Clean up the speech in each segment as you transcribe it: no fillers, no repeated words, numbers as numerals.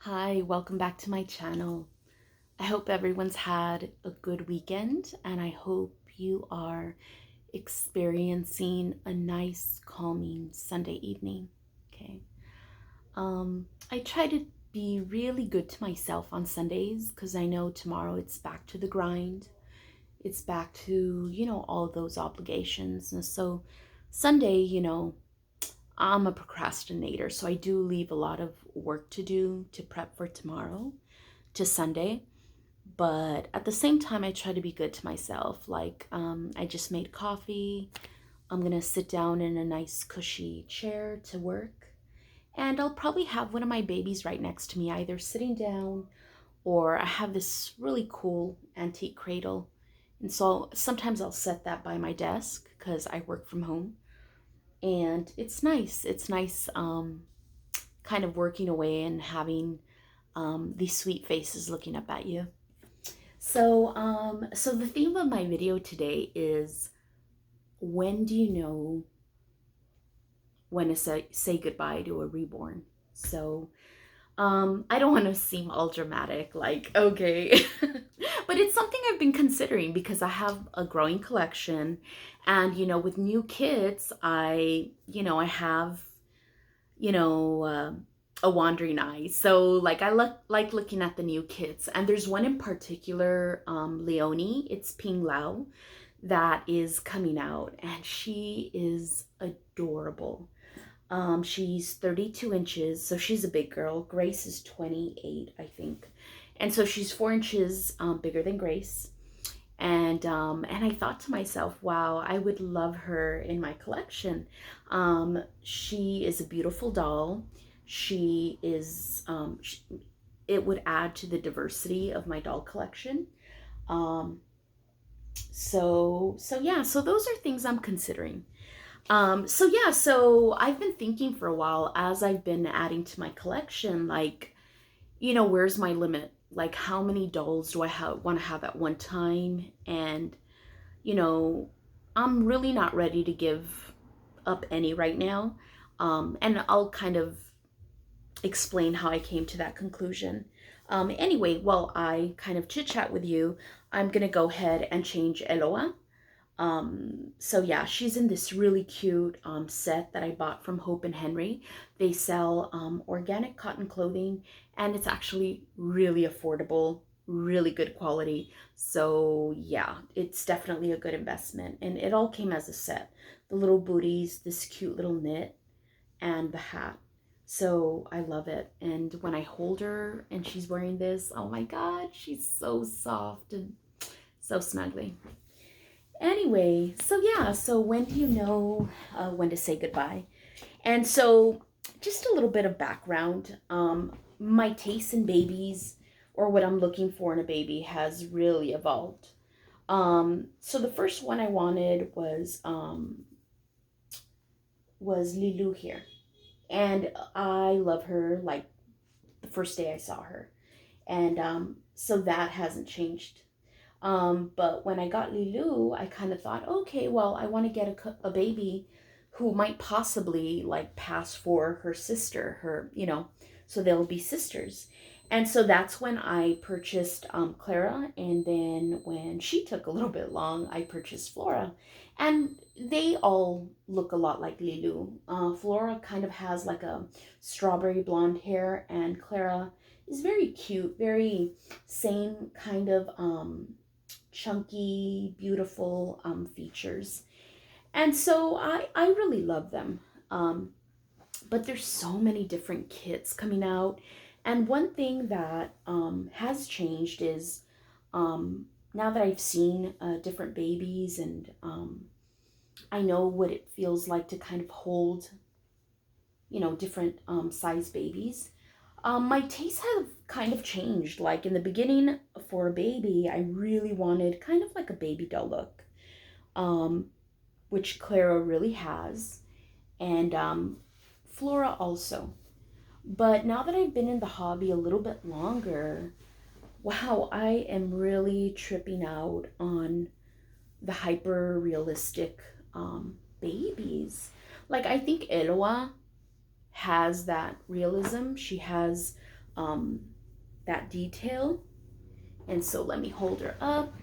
Hi, welcome back to my channel. I hope everyone's had a good weekend and I hope you are experiencing a nice, calming Sunday evening. Okay. I try to be really good to myself on Sundays because I know tomorrow it's back to the grind. It's back to, all those obligations. And so Sunday, I'm a procrastinator, so I do leave a lot of work to do to prep for tomorrow, to Sunday. But at the same time, I try to be good to myself. Like, I just made coffee. I'm gonna sit down in a nice cushy chair to work. And I'll probably have one of my babies right next to me, either sitting down or I have this really cool antique cradle. And so sometimes I'll set that by my desk because I work from home. And it's nice. It's nice kind of working away and having these sweet faces looking up at you. So the theme of my video today is, when do you know when to say goodbye to a reborn? So I don't want to seem all dramatic, like, okay, but it's something I've been considering because I have a growing collection, and with new kids, I have you know, uh, a wandering eye. So like like looking at the new kits, and there's one in particular, Leonie. It's Ping Lao that is coming out, and she is adorable. She's 32 inches, so she's a big girl. Grace is 28, I think, and so she's 4 inches bigger than Grace. And I thought to myself, wow, I would love her in my collection. She is a beautiful doll. She is it would add to the diversity of my doll collection. Um, so yeah, so those are things I'm considering. So yeah, so I've been thinking for a while as I've been adding to my collection, like, where's my limit? Like, how many dolls do I want to have at one time? And, you know, I'm really not ready to give up any right now. And I'll kind of explain how I came to that conclusion. Anyway, while I kind of chit chat with you, I'm going to go ahead and change Eloa. So yeah, she's in this really cute set that I bought from Hope and Henry. They sell organic cotton clothing, and it's actually really affordable, really good quality. So yeah, it's definitely a good investment. And it all came as a set. The little booties, this cute little knit, and the hat. So I love it. And when I hold her and she's wearing this, oh my God, she's so soft and so snuggly. Anyway, so yeah, so when do you know when to say goodbye? And so, just a little bit of background. My taste in babies, or what I'm looking for in a baby, has really evolved. So the first one I wanted was Lilu here, and I love her like the first day I saw her, and so that hasn't changed. But when I got Lilu, I kind of thought, okay, well, I want to get a baby who might possibly like pass for her sister, so they'll be sisters. And so that's when I purchased Clara. And then when she took a little bit long, I purchased Flora. And they all look a lot like Lilu. Flora kind of has like a strawberry blonde hair, and Clara is very cute, very same kind of chunky, beautiful features. And so I really love them. Um, but there's so many different kits coming out. And one thing that has changed is, now that I've seen different babies, and I know what it feels like to kind of hold, different size babies. My tastes have kind of changed. Like in the beginning, for a baby, I really wanted kind of like a baby doll look, um, which Clara really has, and Flora also. But now that I've been in the hobby a little bit longer, wow, I am really tripping out on the hyper realistic babies. Like, I think Eloa has that realism. She has um, that detail. And so let me hold her up.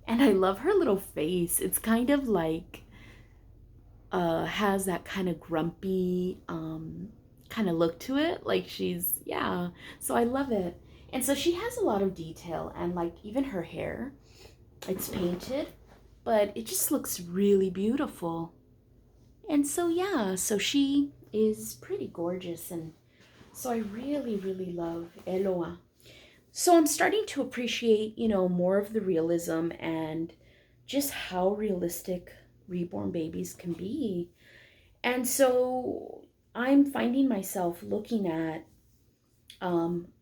And I love her little face. It's kind of like has that kind of grumpy kind of look to it. Like she's, yeah. So I love it. And so she has a lot of detail, and like even her hair, it's painted, but it just looks really beautiful. And so yeah, so she is pretty gorgeous, and so I really, really love Eloa. So I'm starting to appreciate, more of the realism and just how realistic reborn babies can be. And so I'm finding myself looking at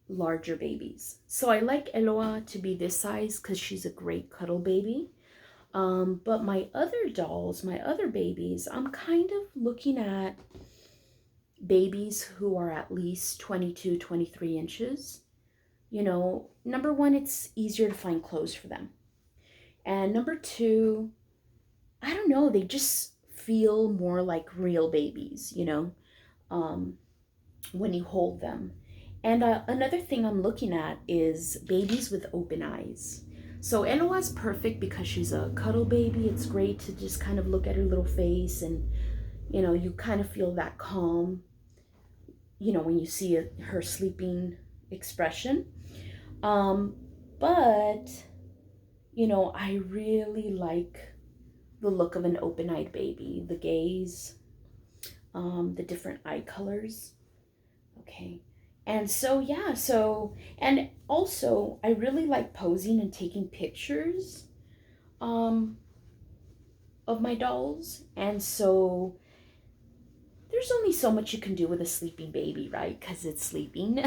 larger babies. So I like Eloa to be this size because she's a great cuddle baby. But my other dolls, my other babies, I'm kind of looking at babies who are at least 22, 23 inches. Number one, it's easier to find clothes for them. And number two, I don't know, they just feel more like real babies, um, when you hold them. And another thing I'm looking at is babies with open eyes. So Eloa's perfect because she's a cuddle baby. It's great to just kind of look at her little face, and, you kind of feel that calm, when you see her sleeping expression. Um, but, I really like the look of an open-eyed baby, the gaze, the different eye colors. Okay. And so, yeah, and also I really like posing and taking pictures um, of my dolls. And so there's only so much you can do with a sleeping baby, right? Because it's sleeping.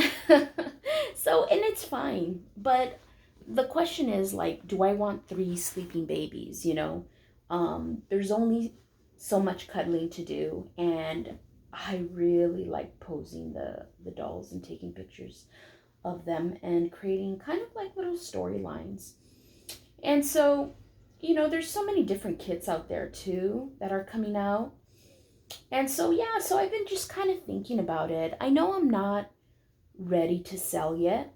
So, and it's fine. But the question is, like, do I want three sleeping babies? There's only so much cuddling to do. And I really like posing the dolls and taking pictures of them and creating kind of like little storylines. And so, there's so many different kits out there too that are coming out. And so, yeah, so I've been just kind of thinking about it. I know I'm not ready to sell yet,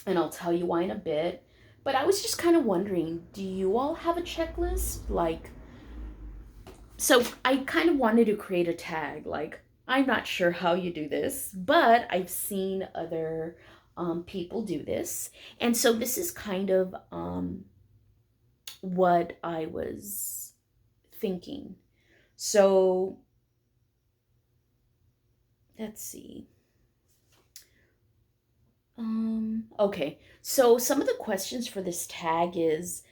and I'll tell you why in a bit. But I was just kind of wondering, do you all have a checklist? Like, so I kind of wanted to create a tag. Like, I'm not sure how you do this, but I've seen other people do this. And so this is kind of what I was thinking. So let's see. Okay. So some of the questions for this tag is,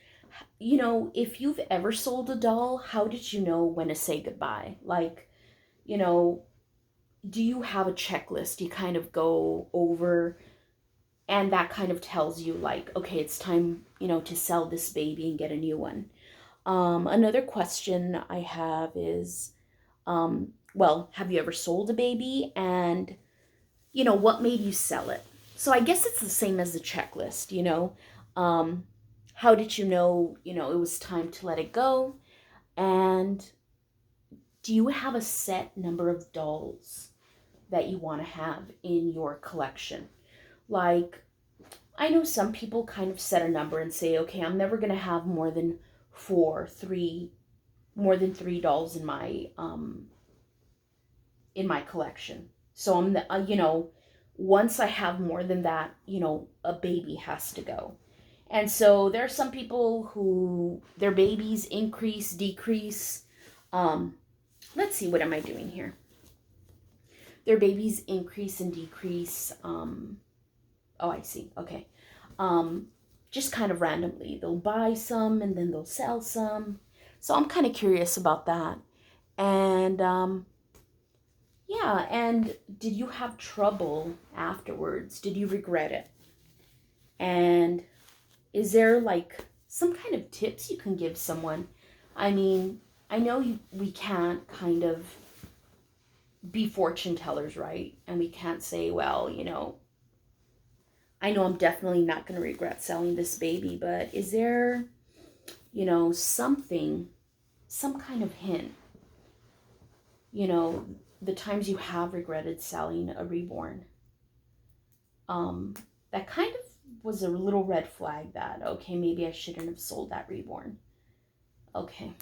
if you've ever sold a doll, how did you know when to say goodbye? Like, you know, do you have a checklist you kind of go over, and that kind of tells you like, okay, it's time, to sell this baby and get a new one. Another question I have is, well, have you ever sold a baby, and what made you sell it? So I guess it's the same as the checklist, um, how did you know, it was time to let it go? And do you have a set number of dolls that you want to have in your collection? Like, I know some people kind of set a number and say, okay, I'm never going to have more than more than three dolls in my collection. So I'm the, once I have more than that, a baby has to go. And so there are some people who their babies increase, decrease. Um, let's see, what am I doing here? Their babies increase and decrease. Oh, I see. Okay. Um, just kind of randomly. They'll buy some and then they'll sell some. So I'm kind of curious about that. And yeah, and did you have trouble afterwards? Did you regret it? And is there like some kind of tips you can give someone? I mean, I know we can't kind of be fortune tellers, right? And we can't say, well, I know I'm definitely not going to regret selling this baby, but is there, something, some kind of hint, you know, the times you have regretted selling a reborn? um, that kind of was a little red flag that, okay, maybe I shouldn't have sold that reborn. Okay.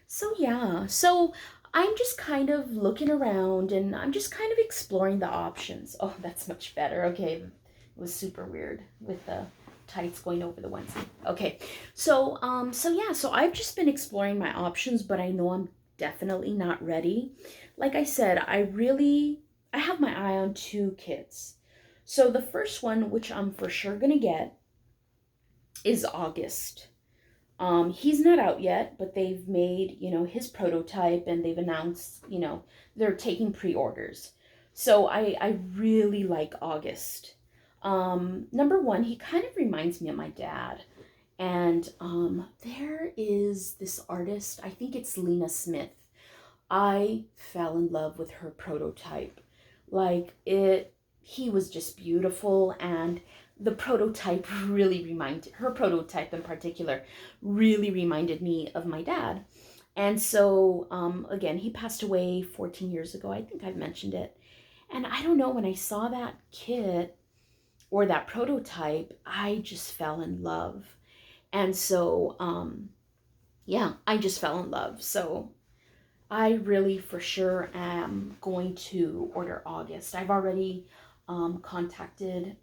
So yeah, so I'm just kind of looking around and I'm just kind of exploring the options. Oh, that's much better. Okay, it was super weird with the tights going over the onesie. Okay, so yeah, so I've just been exploring my options, but I know I'm definitely not ready. Like I said, I have my eye on two kids. So the first one, which I'm for sure gonna get, is August. He's not out yet, but they've made, his prototype and they've announced, they're taking pre-orders. So I really like August. Number one, he kind of reminds me of my dad. And there is this artist, I think it's Lena Smith. I fell in love with her prototype. He was just beautiful, and the prototype really reminded, her prototype in particular, really reminded me of my dad. And so, again, he passed away 14 years ago. I think I've mentioned it. And I don't know, when I saw that kit or that prototype, I just fell in love. And so, yeah, I just fell in love. So I really for sure am going to order August. I've already contacted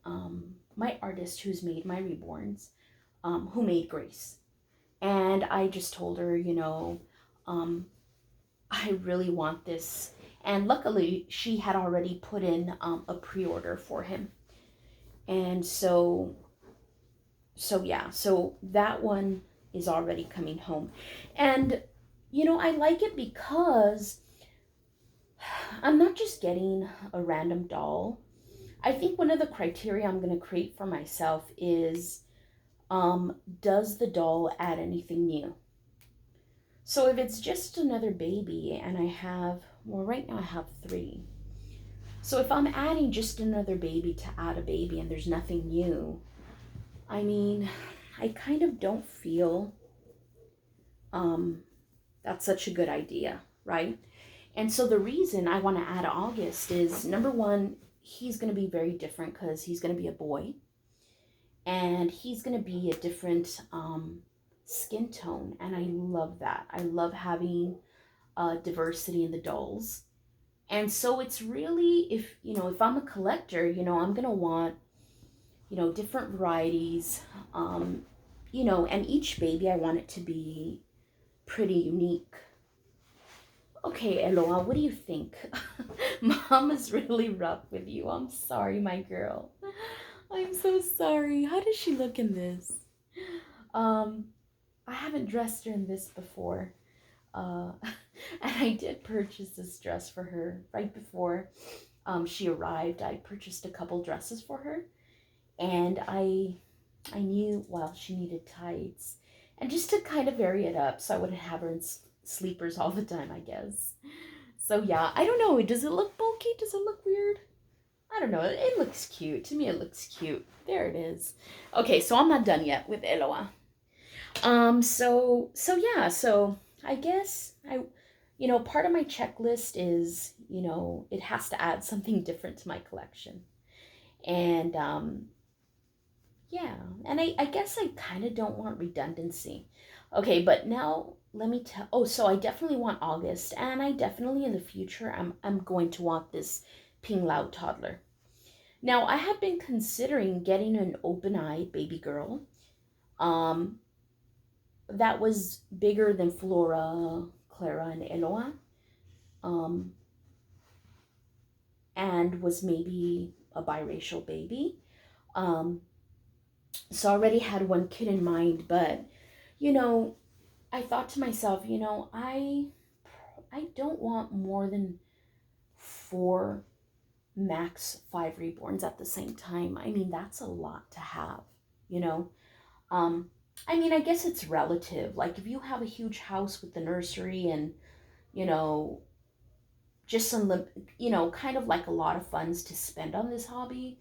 my artist who's made my reborns, who made Grace. And I just told her, um, I really want this. And luckily, she had already put in a pre order for him. And so yeah, so that one is already coming home. And, I like it because I'm not just getting a random doll. I think one of the criteria I'm going to create for myself is, does the doll add anything new? So if it's just another baby and right now I have three. So if I'm adding just another baby to add a baby and there's nothing new, I mean, I kind of don't feel um, that's such a good idea, right? And so the reason I want to add August is, number one, he's going to be very different because he's going to be a boy and he's going to be a different skin tone. And I love that. I love having diversity in the dolls. And so it's really, if I'm a collector, I'm going to want, different varieties, and each baby I want it to be pretty unique. Okay, Eloa, what do you think? Mom is really rough with you. I'm sorry, my girl. I'm so sorry. How does she look in this? Um, I haven't dressed her in this before. Uh, and I did purchase this dress for her right before she arrived. I purchased a couple dresses for her, and I knew, well, she needed tights, and just to kind of vary it up, so I wouldn't have her in sleepers all the time, I guess. So yeah, I don't know. Does it look bulky? Does it look weird? I don't know. It looks cute. To me, it looks cute. There it is. Okay, so I'm not done yet with Eloa. So yeah, so I guess part of my checklist is, it has to add something different to my collection. And yeah, and I guess I kind of don't want redundancy. Okay, but now let me tell. Oh, so I definitely want August, and I definitely in the future I'm going to want this Ping Lao toddler. Now I have been considering getting an open-eyed baby girl. Um, that was bigger than Flora, Clara, and Eloa. Um, and was maybe a biracial baby. Um, so I already had one kid in mind, but you know, I thought to myself, I don't want more than four, max five reborns at the same time. I mean, that's a lot to have, you know. Um, I mean, I guess it's relative. Like if you have a huge house with the nursery and, you know, just kind of like a lot of funds to spend on this hobby,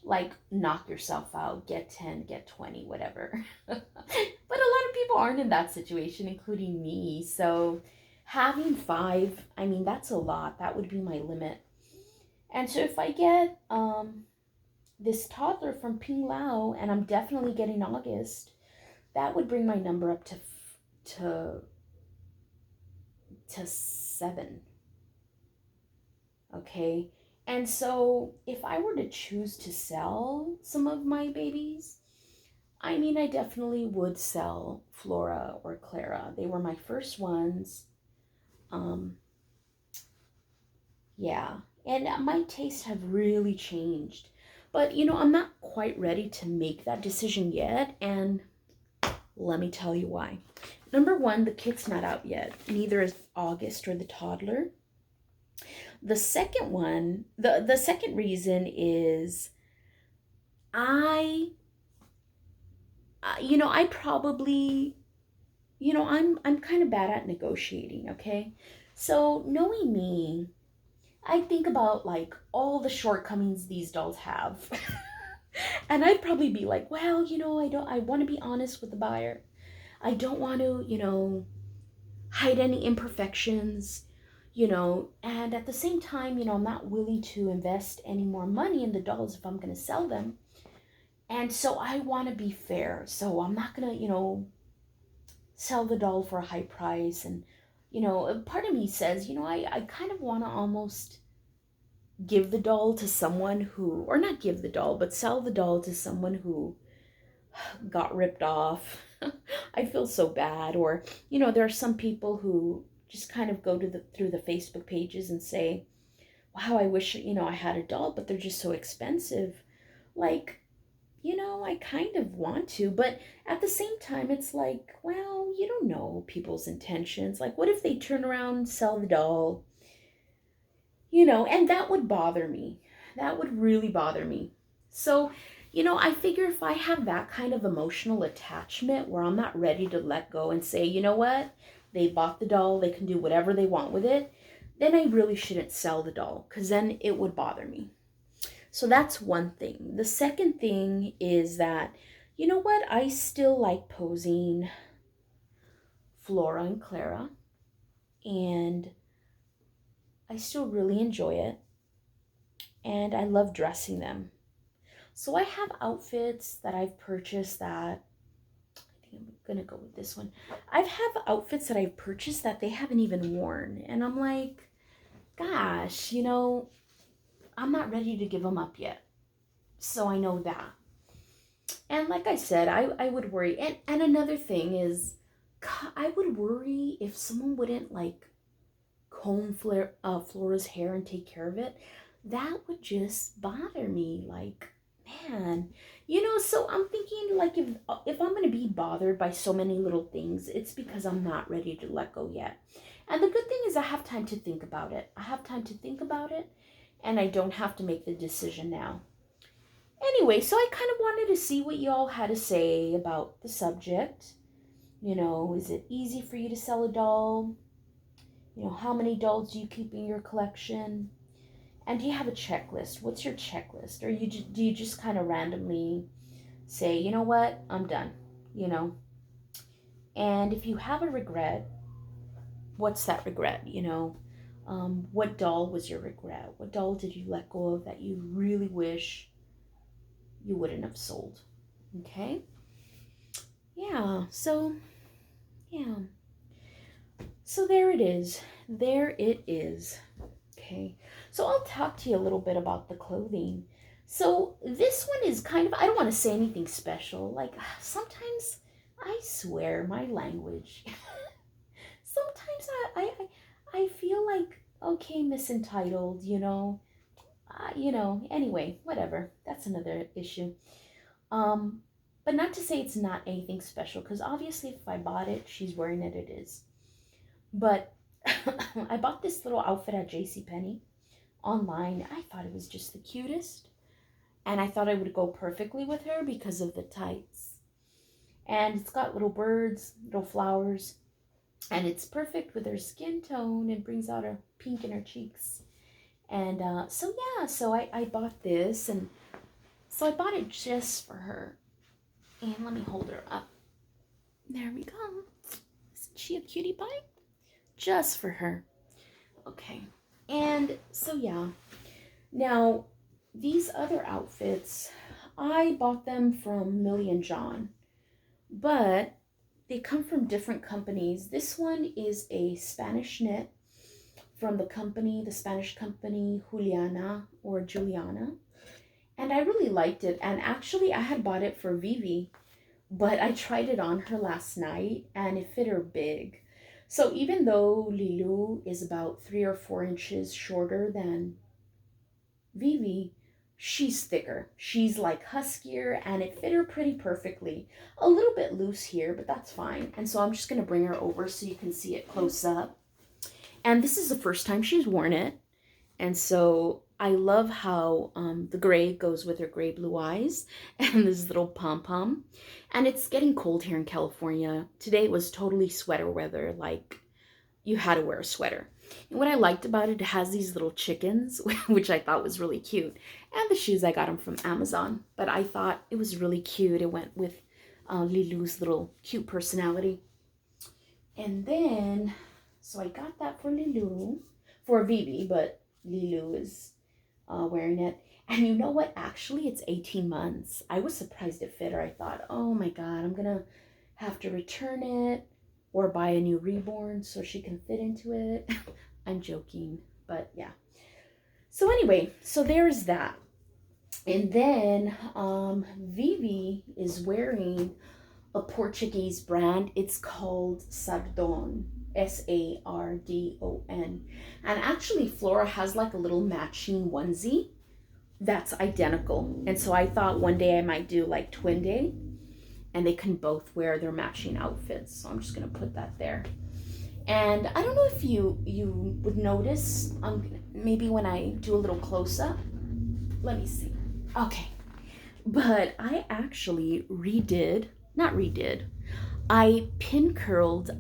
like knock yourself out, get 10, get 20, whatever. But a lot of people aren't in that situation, including me. So having five, I mean, that's a lot. That would be my limit. And so if I get this toddler from Ping Lao, and I'm definitely getting August, that would bring my number up to to 7. Okay. And so if I were to choose to sell some of my babies, I mean, I definitely would sell Flora or Clara. They were my first ones. Um, yeah. And my tastes have really changed. But, I'm not quite ready to make that decision yet. And let me tell you why. Number one, the kit's not out yet. Neither is August or the toddler. The second one, the second reason is I, I probably, I'm kind of bad at negotiating, okay? So knowing me, I think about like all the shortcomings these dolls have. And I'd probably be like, well, I want to be honest with the buyer. I don't want to, hide any imperfections, and at the same time, I'm not willing to invest any more money in the dolls if I'm going to sell them. And so I want to be fair. So I'm not going to, sell the doll for a high price. And, part of me says, I kind of want to almost give the doll to someone who, or not give the doll, but sell the doll to someone who got ripped off. I feel so bad. Or, there are some people who just kind of go to through the Facebook pages and say, wow, I wish, I had a doll, but they're just so expensive. Like, I kind of want to, but at the same time, it's like, well, you don't know people's intentions. Like, what if they turn around and sell the doll? And that would bother me. That would really bother me. So, I figure if I have that kind of emotional attachment where I'm not ready to let go and say, you know what, they bought the doll, they can do whatever they want with it, then I really shouldn't sell the doll because then it would bother me. So that's one thing. The second thing is that, you know what, I still like posing Flora and Clara, and I still really enjoy it, and I love dressing them. So I have outfits that I've purchased that I think I'm gonna go with this one. I've have outfits that I've purchased that they haven't even worn, and I'm like, gosh, I'm not ready to give them up yet. So I know that. And like I said, I would worry. And another thing is, I would worry if someone wouldn't like comb Flora's hair and take care of it. That would just bother me. Like, man, so I'm thinking like if I'm gonna be bothered by so many little things, it's because I'm not ready to let go yet. And the good thing is I have time to think about it. I have time to think about it, and I don't have to make the decision now. Anyway, so I kind of wanted to see what y'all had to say about the subject. Is it easy for you to sell a doll? How many dolls do you keep in your collection? And do you have a checklist? What's your checklist? Or do you just kind of randomly say, you know what, I'm done, you know? And if you have a regret, what's that regret, what doll was your regret? What doll did you let go of that you really wish you wouldn't have sold? Okay? Yeah, so, yeah. So there it is. There it is. Okay. So I'll talk to you a little bit about the clothing. So this one is kind of, I don't want to say anything special. Like sometimes I swear my language. Sometimes I feel like, okay, Miss Entitled, anyway, whatever. That's another issue. Um, but not to say it's not anything special, because obviously if I bought it, she's wearing it, it is. But I bought this little outfit at JCPenney online. I thought it was just the cutest. And I thought it would go perfectly with her because of the tights. And it's got little birds, little flowers. And it's perfect with her skin tone and brings out her pink in her cheeks. And so I bought this. And so I bought it just for her. And let me hold her up. There we go. Isn't she a cutie pie? Just for her. Okay. And so, yeah. Now, these other outfits, I bought them from Millie and John, but they come from different companies. This one is a Spanish knit from the Spanish company Juliana or Juliana. And I really liked it. And actually, I had bought it for Vivi, but I tried it on her last night and it fit her big. So even though Lilu is about 3 or 4 inches shorter than Vivi, she's thicker. She's like huskier and it fit her pretty perfectly. A little bit loose here, but that's fine. And so I'm just going to bring her over so you can see it close up. And this is the first time she's worn it. And so I love how the gray goes with her gray blue eyes and this little pom-pom. And it's getting cold here in California. Today it was totally sweater weather, like you had to wear a sweater. And what I liked about it, it has these little chickens, which I thought was really cute. And the shoes, I got them from Amazon. But I thought it was really cute. It went with Lilu's little cute personality. And then, so I got that for Lilu, for Vivi, but Lilu is wearing it. And you know what? Actually, it's 18 months. I was surprised it fit her. I thought, oh my God, I'm going to have to return it or buy a new reborn so she can fit into it. I'm joking, but yeah. So anyway, so there's that. And then Vivi is wearing a Portuguese brand. It's called Sardon. Sardon. And actually Flora has like a little matching onesie that's identical. And so I thought one day I might do like twin day and they can both wear their matching outfits. So I'm just gonna put that there. And I don't know if you would notice, maybe when I do a little close up, let me see. Okay, but I actually I pin curled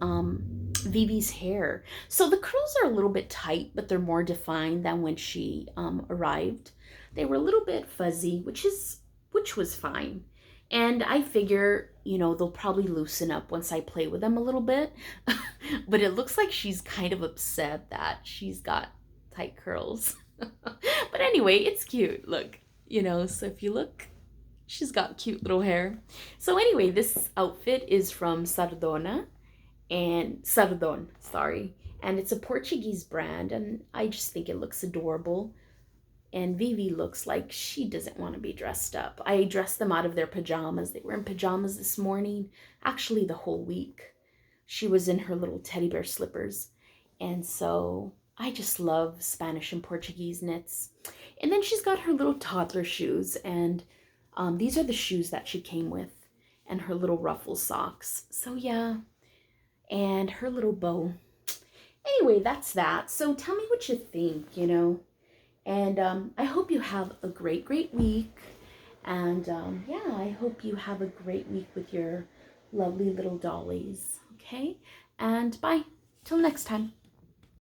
Vivi's hair. So the curls are a little bit tight, but they're more defined than when she arrived. They were a little bit fuzzy, which was fine. And I figure, they'll probably loosen up once I play with them a little bit. But it looks like she's kind of upset that she's got tight curls. But anyway, it's cute. Look, so if you look, she's got cute little hair. So anyway, this outfit is from Sardon, sorry. And it's a Portuguese brand, and I just think it looks adorable. And Vivi looks like she doesn't want to be dressed up. I dressed them out of their pajamas. They were in pajamas this morning, actually the whole week. She was in her little teddy bear slippers. And so I just love Spanish and Portuguese knits. And then she's got her little toddler shoes. And these are the shoes that she came with. And her little ruffle socks. So yeah. And her little bow. Anyway, that's that. So tell me what you think, And I hope you have a great, great week. And yeah, I hope you have a great week with your lovely little dollies. Okay? And bye. Till next time.